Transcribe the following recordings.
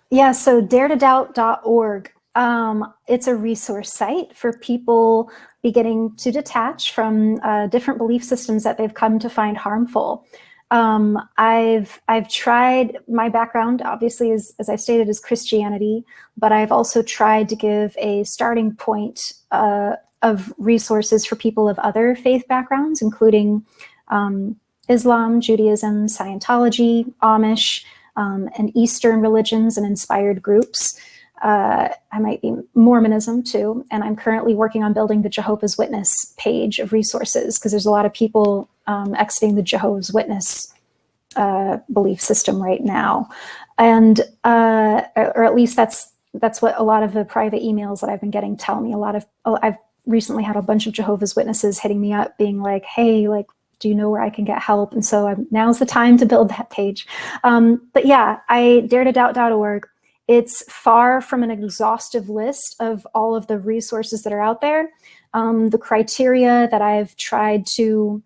Yeah, so daretodoubt.org. It's a resource site for people beginning to detach from different belief systems that they've come to find harmful. I've tried, my background obviously is, as I stated, is Christianity, but I've also tried to give a starting point of resources for people of other faith backgrounds, including Islam, Judaism, Scientology, Amish, and Eastern religions and inspired groups. I might be Mormonism too, and I'm currently working on building the Jehovah's Witness page of resources, because there's a lot of people exiting the Jehovah's Witness belief system right now, and or at least that's what a lot of the private emails that I've been getting tell me. I've recently had a bunch of Jehovah's Witnesses hitting me up, being like, "Hey, like, do you know where I can get help?" And so now's the time to build that page. But yeah, daretodoubt.org. It's far from an exhaustive list of all of the resources that are out there. The criteria that I've tried to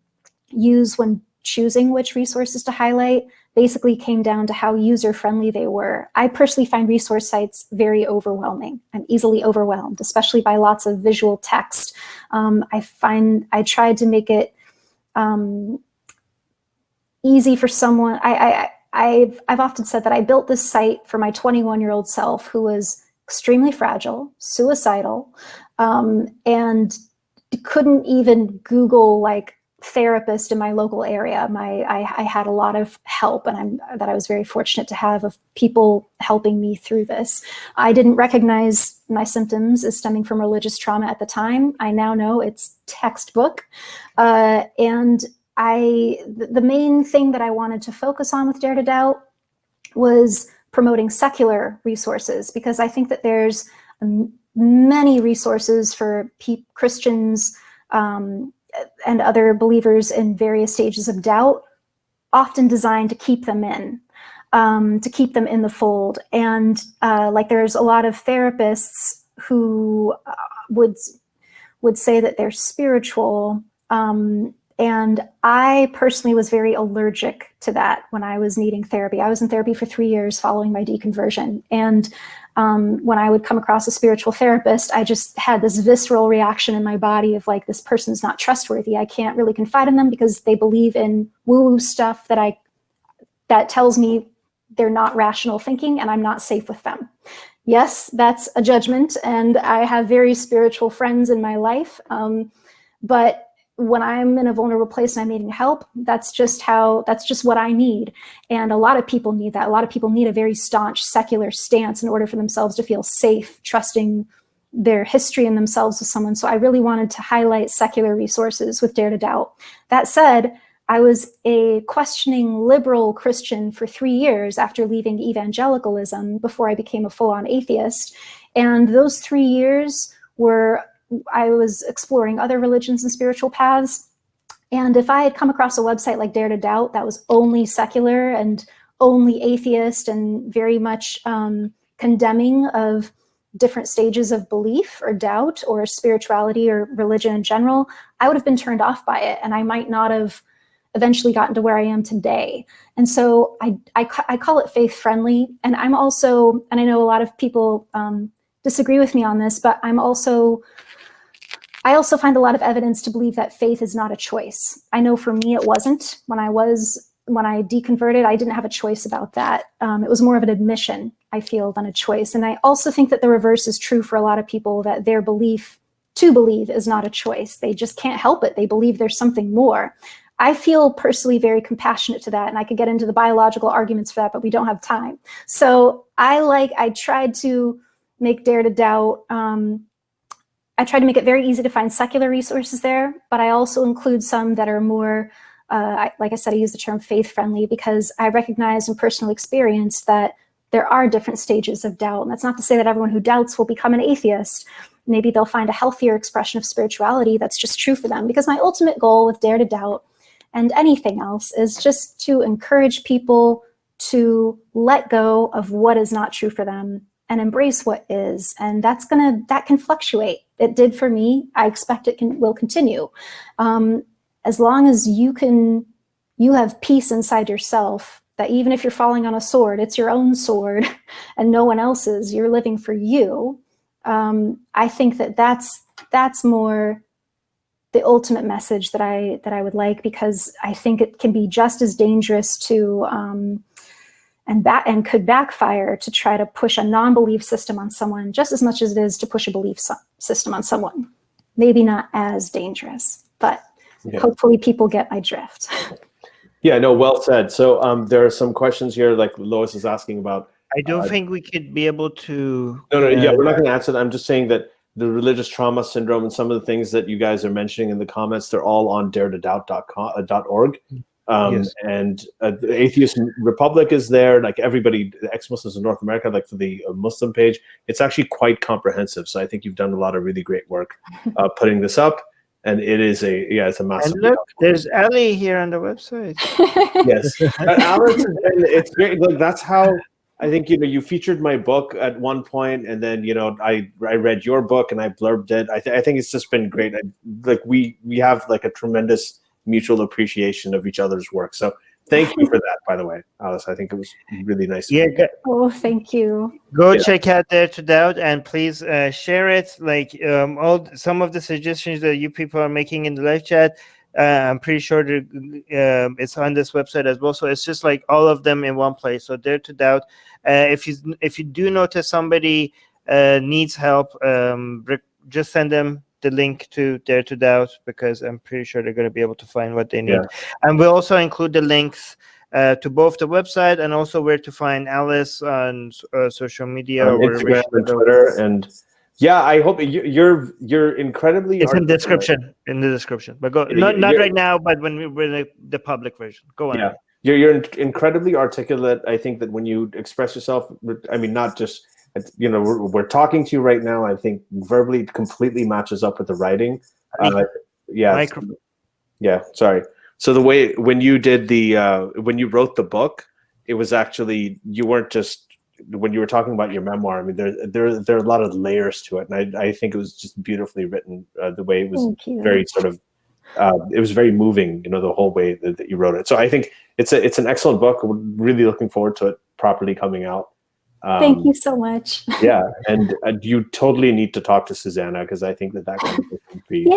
use when choosing which resources to highlight basically came down to how user-friendly they were. I personally find resource sites very overwhelming. I'm easily overwhelmed, especially by lots of visual text. I tried to make it easy for someone. I've often said that I built this site for my 21-year-old self, who was extremely fragile, suicidal, and couldn't even Google like therapist in my local area. I had a lot of help, and I was very fortunate to have, of people helping me through this. I didn't recognize my symptoms as stemming from religious trauma at the time. I now know it's textbook, and the main thing that I wanted to focus on with Dare to Doubt was promoting secular resources, because I think that there's many resources for Christians and other believers in various stages of doubt, often designed to keep them in the fold. And like, there's a lot of therapists who would say that they're spiritual. And I personally was very allergic to that when I was needing therapy. I was in therapy for 3 years following my deconversion. And when I would come across a spiritual therapist, I just had this visceral reaction in my body of like, this person's not trustworthy. I can't really confide in them because they believe in woo-woo stuff that tells me they're not rational thinking, and I'm not safe with them. Yes, that's a judgment, and I have very spiritual friends in my life. But when I'm in a vulnerable place and I'm needing help, that's just what I need. And a lot of people need that. A lot of people need a very staunch secular stance in order for themselves to feel safe, trusting their history and themselves with someone. So I really wanted to highlight secular resources with Dare to Doubt. That said, I was a questioning liberal Christian for 3 years after leaving evangelicalism before I became a full-on atheist. And those 3 years I was exploring other religions and spiritual paths. And if I had come across a website like Dare to Doubt that was only secular and only atheist and very much condemning of different stages of belief or doubt or spirituality or religion in general, I would have been turned off by it, and I might not have eventually gotten to where I am today. And so I call it faith friendly. And I'm also, and I know a lot of people disagree with me on this, but I also find a lot of evidence to believe that faith is not a choice. I know for me it wasn't. When I deconverted, I didn't have a choice about that. It was more of an admission, I feel, than a choice. And I also think that the reverse is true for a lot of people, that their belief to believe is not a choice. They just can't help it. They believe there's something more. I feel personally very compassionate to that, and I could get into the biological arguments for that, but we don't have time. So I tried to make Dare to Doubt, I try to make it very easy to find secular resources there, but I also include some that are more, like I said, I use the term faith-friendly because I recognize in personal experience that there are different stages of doubt. And that's not to say that everyone who doubts will become an atheist. Maybe they'll find a healthier expression of spirituality that's just true for them. Because my ultimate goal with Dare to Doubt and anything else is just to encourage people to let go of what is not true for them and embrace what is. And that can fluctuate. It did for me. I expect it will continue. As long as you have peace inside yourself that even if you're falling on a sword, it's your own sword and no one else's, you're living for you. I think that that's more the ultimate message that I would like, because I think it can be just as dangerous to and could backfire to try to push a non-belief system on someone just as much as it is to push a belief system on someone. Maybe not as dangerous, but hopefully people get my drift. Yeah, no, well said. So there are some questions here, like Lois is asking about. I don't think we could be able to. No, yeah, we're not going to answer that. I'm just saying that the religious trauma syndrome and some of the things that you guys are mentioning in the comments, they're all on daretodoubt.org. Yes. And the Atheist Republic is there, like everybody, the ex-Muslims in North America, like for the Muslim page, it's actually quite comprehensive. So I think you've done a lot of really great work putting this up. And it is it's a massive. And look, there's Ali here on the website. Yes, Alice, and it's great. Like that's how I think you featured my book at one point, and then I read your book and I blurbed it. I think it's just been great. We have like a tremendous mutual appreciation of each other's work. So thank you for that, by the way, Alice. I think it was really nice. Yeah. Oh, thank you. Go check out Dare to Doubt, and please share it. Like some of the suggestions that you people are making in the live chat, I'm pretty sure it's on this website as well. So it's just like all of them in one place. So Dare to Doubt. If you do notice somebody needs help, just send them the link to Dare to Doubt, because I'm pretty sure they're going to be able to find what they need. And we'll also include the links to both the website and also where to find Alice on social media, on Instagram and Twitter. And I hope you're incredibly. It's in the description. But go not right now, but when we're the public version. Go on. Yeah, you're incredibly articulate. I think that when you express yourself, I mean, not just. We're talking to you right now. I think verbally it completely matches up with the writing. Sorry. So the way when you did when you wrote the book, it was actually you weren't just when you were talking about your memoir. I mean, there are a lot of layers to it, and I think it was just beautifully written. The way it was very sort of it was very moving. The whole way that you wrote it. So I think it's an excellent book. We're really looking forward to it properly coming out. Thank you so much. And you totally need to talk to Susanna, because I think that conversation would be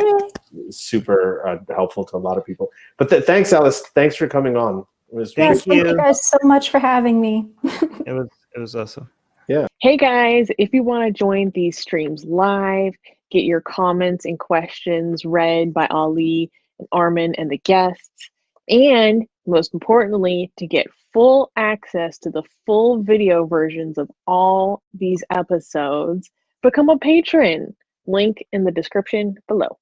super helpful to a lot of people. But thanks, Alice. Thanks for coming on. Thank you guys so much for having me. It was awesome. Yeah. Hey guys, if you want to join these streams live, get your comments and questions read by Ali and Armin and the guests, and most importantly, to get full access to the full video versions of all these episodes, become a patron. Link in the description below.